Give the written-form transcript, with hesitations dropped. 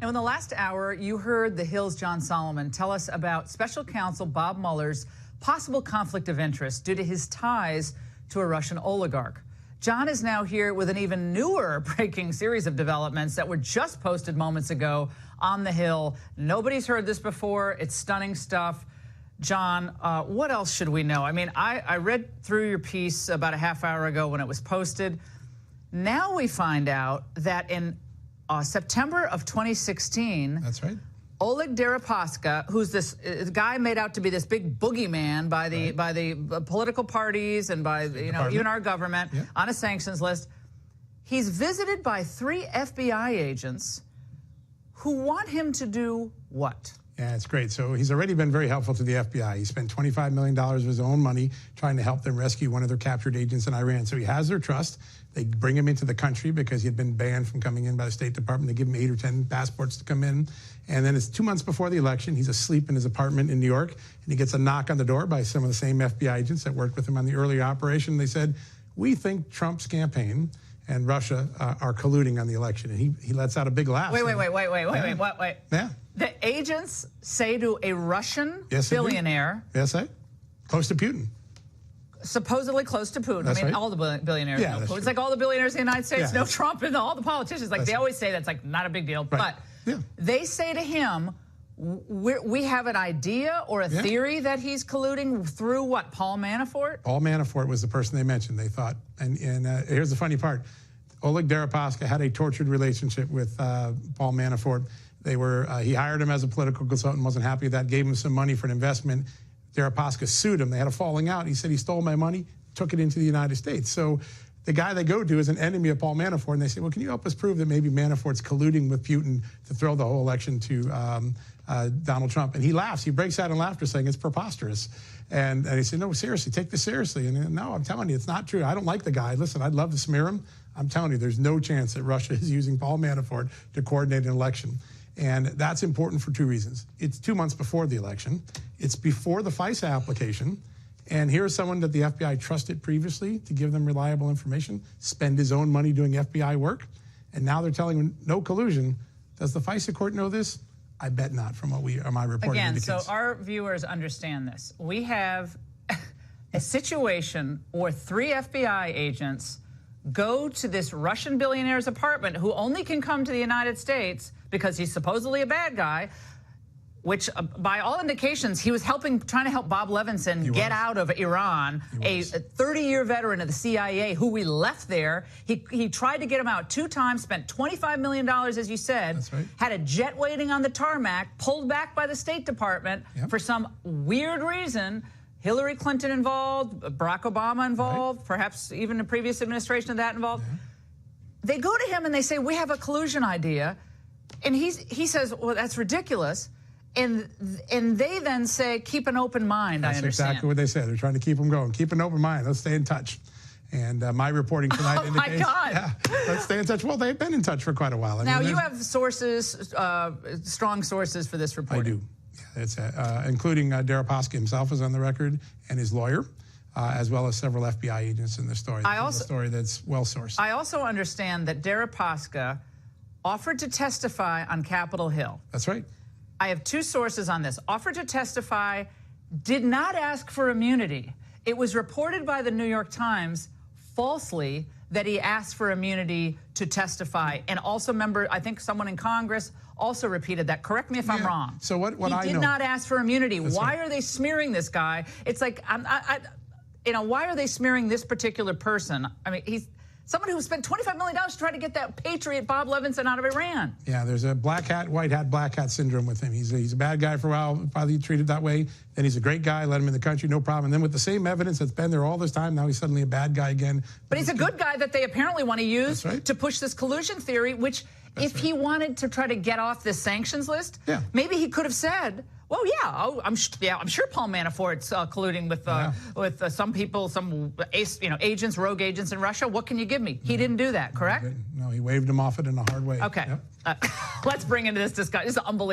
Now, in the last hour, you heard The Hill's John Solomon tell us about special counsel Bob Mueller's possible conflict of interest due to his ties to a Russian oligarch. John is now here with an even newer breaking series of developments that were just posted moments ago on The Hill. Nobody's heard this before. It's stunning stuff. John, what else should we know? I mean, I read through your piece about a half hour ago when it was posted. Now we find out that in September of 2016, that's right, Oleg Deripaska, who's this guy made out to be this big boogeyman by the political parties and by even our government, on a sanctions list, he's visited by 3 FBI agents who want him to do what? Yeah, it's great. So he's already been very helpful to the FBI. He spent $25 million of his own money trying to help them rescue one of their captured agents in Iran. So he has their trust. They bring him into the country because he had been banned from coming in by the State Department. They give him 8 or 10 passports to come in. And then it's 2 months before the election. He's asleep in his apartment in New York, and he gets a knock on the door by some of the same FBI agents that worked with him on the earlier operation. They said, "We think Trump's campaign and Russia are colluding on the election." And he lets out a big laugh. Wait. Yeah. The agents say to a Russian billionaire. Yes, close to Putin. Supposedly close to Putin. That's I mean, right. all the billionaires know Putin. True. It's like all the billionaires in the United States know that's Trump, and all the politicians. Like, they always say that's like not a big deal. Right. But they say to him, we have an idea or a theory that he's colluding through what? Paul Manafort? Paul Manafort was the person they mentioned, they thought. And here's the funny part. Oleg Deripaska had a tortured relationship with Paul Manafort. He hired him as a political consultant, wasn't happy with that, gave him some money for an investment. Deripaska sued him. They had a falling out. He said he stole my money, took it into the United States. So the guy they go to is an enemy of Paul Manafort, and they say, well, can you help us prove that maybe Manafort's colluding with Putin to throw the whole election to Donald Trump? And he laughs. He breaks out in laughter, saying it's preposterous. And he said, no, seriously, take this seriously. And no, I'm telling you, it's not true. I don't like the guy. Listen, I'd love to smear him. I'm telling you, there's no chance that Russia is using Paul Manafort to coordinate an election. And that's important for 2 reasons. It's 2 months before the election. It's before the FISA application. And here's someone that the FBI trusted previously to give them reliable information, spend his own money doing FBI work. And now they're telling him no collusion. Does the FISA court know this? I bet not, from what my reporting indicates. So our viewers understand this. We have a situation where 3 FBI agents go to this Russian billionaire's apartment, who only can come to the United States because he's supposedly a bad guy, which by all indications, he was trying to help Bob Levinson get out of Iran, a 30-year veteran of the CIA who we left there. He tried to get him out 2 times, spent $25 million, as you said. That's right. Had a jet waiting on the tarmac, pulled back by the State Department for some weird reason. Hillary Clinton involved, Barack Obama involved, perhaps even the previous administration of that involved. They go to him and they say, we have a collusion idea. And he says, well, that's ridiculous. And they then say, keep an open mind, I understand. That's exactly what they say. They're trying to keep them going. Keep an open mind. Let's stay in touch. And my reporting tonight indicates... Oh, my God. Let's stay in touch. Well, they've been in touch for quite a while. Now, you have sources, strong sources for this reporting. I do. It's including Deripaska himself is on the record, and his lawyer, as well as several FBI agents in the story. This is a story that's well-sourced. I also understand that Deripaska offered to testify on Capitol Hill. That's right. I have 2 sources on this. Offered to testify, did not ask for immunity. It was reported by the New York Times falsely that he asked for immunity to testify. And also, I think someone in Congress also repeated that. Correct me if I'm wrong. So what I know... He did not ask for immunity. That's Why right. are they smearing this guy? It's like, why are they smearing this particular person? I mean, he's someone who spent $25 million to try to get that patriot Bob Levinson out of Iran. Yeah, there's a black hat, white hat, black hat syndrome with him. He's a bad guy for a while, probably treated that way. Then he's a great guy, let him in the country, no problem. And then with the same evidence that's been there all this time, now he's suddenly a bad guy again. But he's a good guy that they apparently want to use to push this collusion theory, which if he wanted to try to get off this sanctions list, maybe he could have said, well, I'm sure Paul Manafort's colluding with some people, some agents, rogue agents in Russia. What can you give me? He didn't do that, correct? No, he waved him off it in a hard way. Okay. Let's bring into this discussion. This is unbelievable.